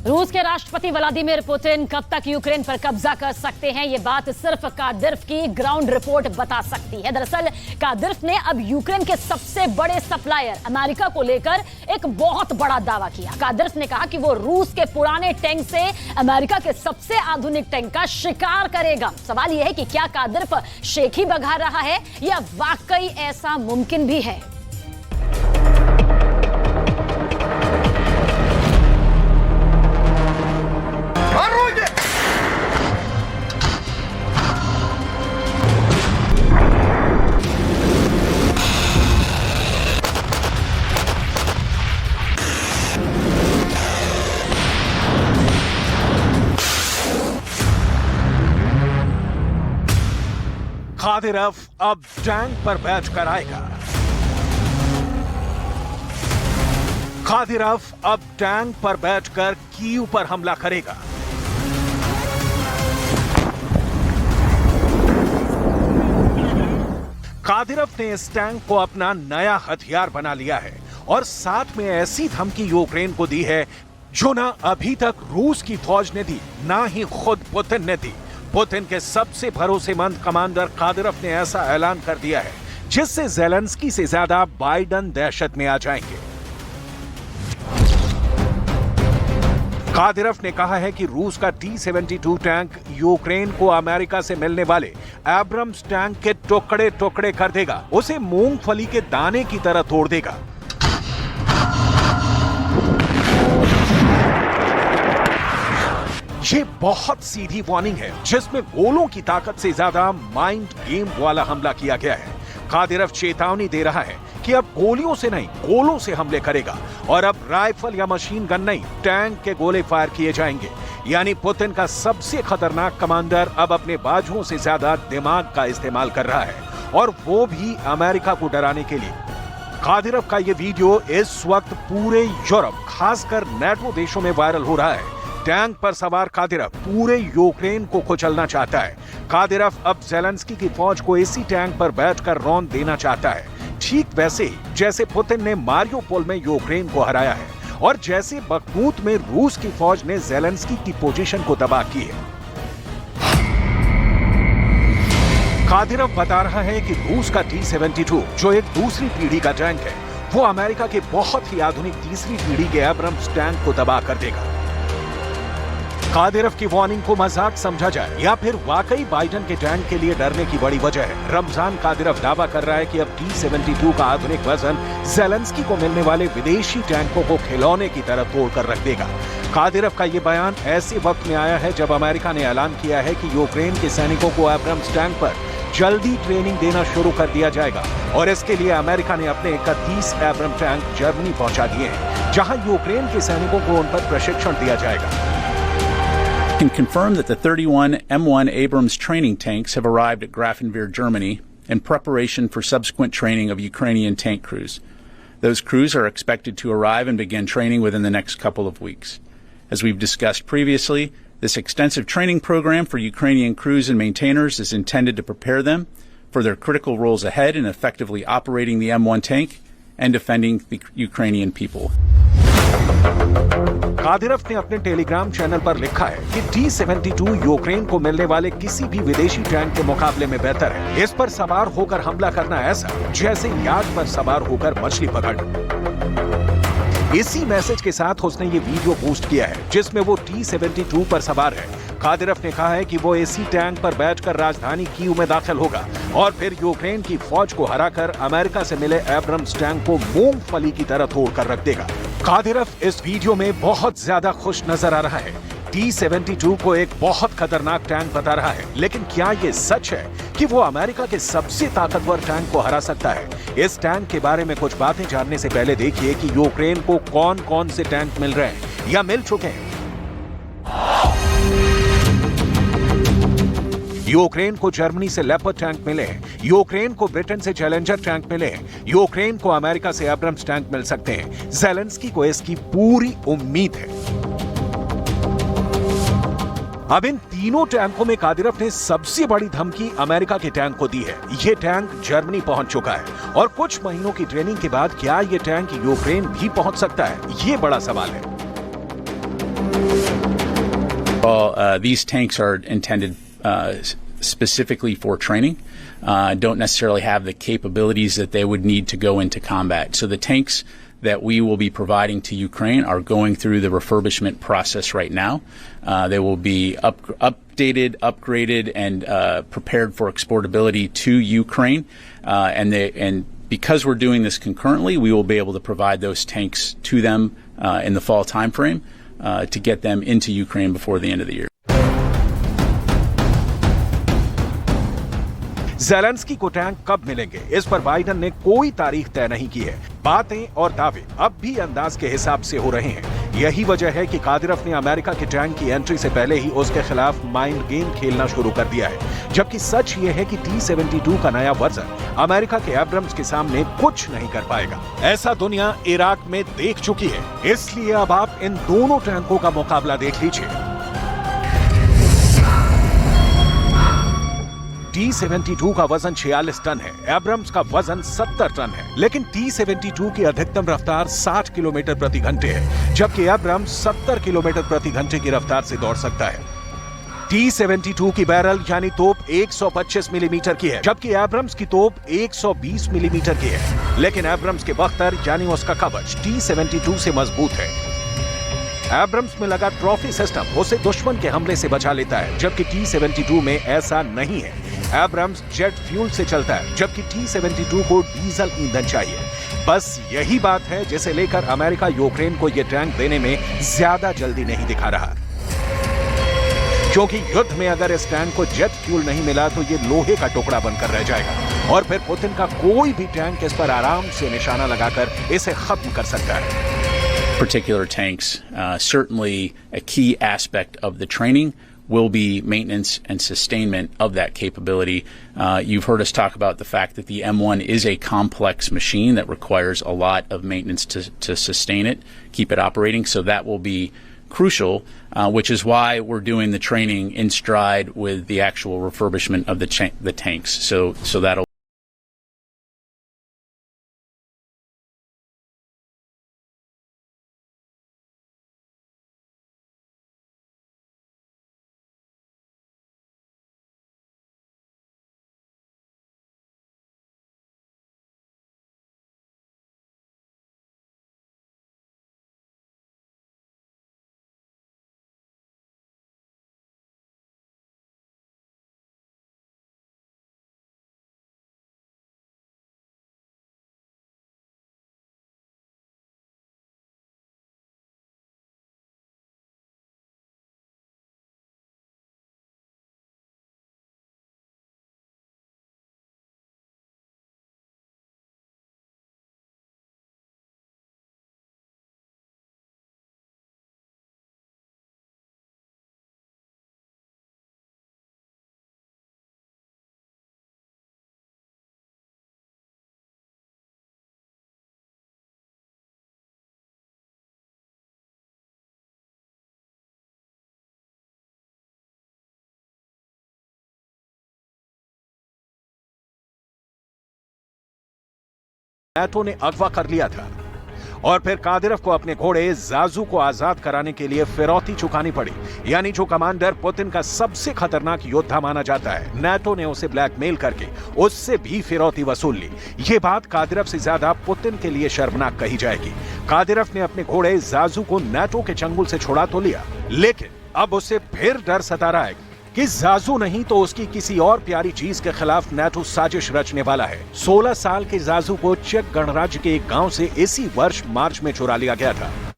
रूस के राष्ट्रपति व्लादिमीर पुतिन कब तक यूक्रेन पर कब्जा कर सकते हैं, ये बात सिर्फ कादिर्फ की ग्राउंड रिपोर्ट बता सकती है। दरअसल कादिर्फ ने अब यूक्रेन के सबसे बड़े सप्लायर अमेरिका को लेकर एक बहुत बड़ा दावा किया। कादिर्फ ने कहा कि वो रूस के पुराने टैंक से अमेरिका के सबसे आधुनिक टैंक का शिकार करेगा। सवाल यह है कि क्या कादिर्फ शेख ही बघा रहा है या वाकई ऐसा मुमकिन भी है। कादिरफ अब टैंक पर बैठकर आएगा। कादिरफ अब टैंक पर बैठकर कीव पर हमला करेगा। कादिरफ ने इस टैंक को अपना नया हथियार बना लिया है और साथ में ऐसी धमकी यूक्रेन को दी है जो ना अभी तक रूस की फौज ने दी, ना ही खुद पुतिन ने दी। पुतिन के सबसे भरोसेमंद कमांडर कादिरफ ने ऐसा ऐलान कर दिया है जिससे ज़ेलेंस्की से ज्यादा बाइडेन दहशत में आ जाएंगे। कादिरफ ने कहा है कि रूस का T-72 टैंक यूक्रेन को अमेरिका से मिलने वाले एब्रम्स टैंक के टुकड़े टुकड़े कर देगा, उसे मूंगफली के दाने की तरह तोड़ देगा। ये बहुत सीधी वार्निंग है जिसमें गोलों की ताकत से ज्यादा माइंड गेम वाला हमला किया गया है। कादिरफ चेतावनी दे रहा है कि अब गोलियों से नहीं, गोलों से हमले करेगा और अब राइफल या मशीन गन नहीं, टैंक के गोले फायर किए जाएंगे। यानी पुतिन का सबसे खतरनाक कमांडर अब अपने बाजुओं से ज्यादा दिमाग का इस्तेमाल कर रहा है, और वो भी अमेरिका को डराने के लिए। कादिरफ का ये वीडियो इस वक्त पूरे यूरोप, खासकर नेटो देशों में वायरल हो रहा है। टैंक पर सवार कादिरफ पूरे यूक्रेन को कुचलना चाहता है। कादिरफ अब ज़ेलेंस्की की फौज को इसी टैंक पर बैठकर रौंद देना चाहता है, ठीक वैसे ही जैसे पुतिन ने मारियोपोल में यूक्रेन को हराया है और जैसे बखमूत में रूस की फौज ने ज़ेलेंस्की की पोजीशन को तबाह की है। कादिरफ बता रहा है कि रूस का T-72 जो एक दूसरी पीढ़ी का टैंक है, वो अमेरिका के बहुत ही आधुनिक तीसरी पीढ़ी के एब्रम्स टैंक को तबाह कर देगा। कादिरफ की वार्निंग को मजाक समझा जाए या फिर वाकई बाइडेन के टैंक के लिए डरने की बड़ी वजह है। रमजान कादिरफ दावा कर रहा है कि अब T-72 का आधुनिक वर्जन ज़ेलेंस्की को मिलने वाले विदेशी टैंकों को खिलौने की तरह तोड़कर रख देगा। कादिरफ का ये बयान ऐसे वक्त में आया है जब अमेरिका ने ऐलान किया है कि यूक्रेन के सैनिकों को एब्रम्स टैंक पर जल्दी ट्रेनिंग देना शुरू कर दिया जाएगा, और इसके लिए अमेरिका ने अपने 31 एब्रम टैंक जर्मनी पहुंचा दिए हैं, जहां यूक्रेन के सैनिकों को उन पर प्रशिक्षण दिया जाएगा। Can confirm that the 31 M1 Abrams training tanks have arrived at Grafenwehr, Germany, in preparation for subsequent training of Ukrainian tank crews. Those crews are expected to arrive and begin training within the next couple of weeks. As we've discussed previously, this extensive training program for Ukrainian crews and maintainers is intended to prepare them for their critical roles ahead in effectively operating the M1 tank and defending the Ukrainian people. Kadyrov ने अपने Telegram channel पर लिखा है कि T-72 Ukraine को मिलने वाले किसी भी विदेशी टैंक के मुकाबले में बेहतर है। इस पर सवार होकर हमला करना ऐसा जैसे याक पर सवार होकर मछली पकड़ना। इसी मैसेज के साथ उसने ये वीडियो पोस्ट किया है जिसमें वो T-72 पर सवार है। कादिरफ ने कहा है कि वो इसी टैंक पर बैठकर राजधानी कीव में दाखिल होगा और फिर यूक्रेन की फौज को हराकर अमेरिका से मिले एब्रम्स टैंक को मूंगफली की तरह तोड़कर रख देगा। कादिरफ इस वीडियो में बहुत ज्यादा खुश नजर आ रहा है। T-72 को एक बहुत खतरनाक टैंक बता रहा है, लेकिन क्या ये सच है कि वो अमेरिका के सबसे ताकतवर टैंक को हरा सकता है? इस टैंक के बारे में कुछ बातें जानने से पहले देखिए कि यूक्रेन को कौन कौन से टैंक मिल रहे हैं या मिल चुके हैं। यूक्रेन को जर्मनी से लेपर्ड टैंक मिले हैं, यूक्रेन को ब्रिटेन से चैलेंजर टैंक मिले हैं, यूक्रेन को अमेरिका से एब्रम्स टैंक मिल सकते हैं। ज़ेलेंस्की को इसकी पूरी उम्मीद है। अब इन तीनों टैंकों में कादिरफ ने सबसे बड़ी धमकी अमेरिका के टैंक को दी है। ये टैंक जर्मनी पहुंच चुका है और कुछ महीनों की ट्रेनिंग के बाद क्या ये टैंक यूक्रेन भी पहुंच सकता है? ये बड़ा सवाल है। These tanks are intended specifically for training, don't necessarily have the capabilities that they would need to go into combat. So the tanks that we will be providing to Ukraine are going through the refurbishment process right now. They will be updated, upgraded, and prepared for exportability to Ukraine. And because we're doing this concurrently, we will be able to provide those tanks to them in the fall timeframe to get them into Ukraine before the end of the year. Zelensky को tank कब मिलेंगे, इस पर Biden ने कोई तारीख तय नहीं की है। बातें और दावे अब भी अंदाज के हिसाब से हो रहे हैं। यही वजह है कि कादिरफ ने अमेरिका के टैंक की एंट्री से पहले ही उसके खिलाफ माइंड गेम खेलना शुरू कर दिया है। जबकि सच ये है कि T-72 का नया वर्जन अमेरिका के एब्रम्स के सामने कुछ नहीं कर पाएगा। ऐसा दुनिया इराक में देख चुकी है, इसलिए अब आप इन दोनों टैंकों का मुकाबला देख लीजिए। T-72 का वजन 46 टन है, एब्रम्स का वजन 70 टन है, लेकिन T-72 की अधिकतम रफ्तार 60 किलोमीटर प्रति घंटे है, जबकि एब्रम्स 70 किलोमीटर प्रति घंटे की रफ्तार से दौड़ सकता है। T-72 की बैरल यानी तोप 125 मिलीमीटर की है, जबकि एब्रम्स की तोप 120 मिलीमीटर की है, लेकिन एब्रम्स के बख्तर यानी उसका कवच T-72 से मजबूत है। एब्रम्स में लगा ट्रॉफी सिस्टम उसे दुश्मन के हमले से बचा लेता है, जबकि T-72 में ऐसा नहीं है। एब्रम्स जेट फ्यूल से चलता है, जबकि T-72 को डीजल ईंधन चाहिए। बस यही बात है जिसे लेकर अमेरिका यूक्रेन को यह टैंक देने में ज्यादा जल्दी नहीं दिखा रहा, क्योंकि युद्ध में अगर इस टैंक को जेट फ्यूल नहीं मिला तो ये लोहे का टुकड़ा बनकर रह जाएगा और फिर पुतिन का कोई भी टैंक इस पर आराम से निशाना लगाकर इसे खत्म कर सकता है। Particular tanks, certainly a key aspect of the training will be maintenance and sustainment of that capability. You've heard us talk about the fact that the M1 is a complex machine that requires a lot of maintenance to sustain it, keep it operating, so that will be crucial, which is why we're doing the training in stride with the actual refurbishment of the tanks. So that'll NATO ने अगवा कर लिया था और फिर Kadyrov को अपने घोड़े जाजू को आजाद कराने के लिए फिरौती चुकानी पड़ी, यानी जो कमांडर पुतिन का सबसे खतरनाक योद्धा माना जाता है, नाटो ने उसे ब्लैकमेल करके उससे भी फिरौती वसूल ली। ये बात कादिरफ से ज्यादा पुतिन के लिए शर्मनाक कही जाएगी। कादिरफ ने अपने घोड़े जाजू को नाटो के चंगुल से छुड़ा तो लिया, लेकिन अब उसे फिर डर सता रहा है कि जाजू नहीं तो उसकी किसी और प्यारी चीज के खिलाफ नाटो साजिश रचने वाला है। 16 साल के जाजू को चेक गणराज्य के एक गांव से इसी वर्ष मार्च में चुरा लिया गया था।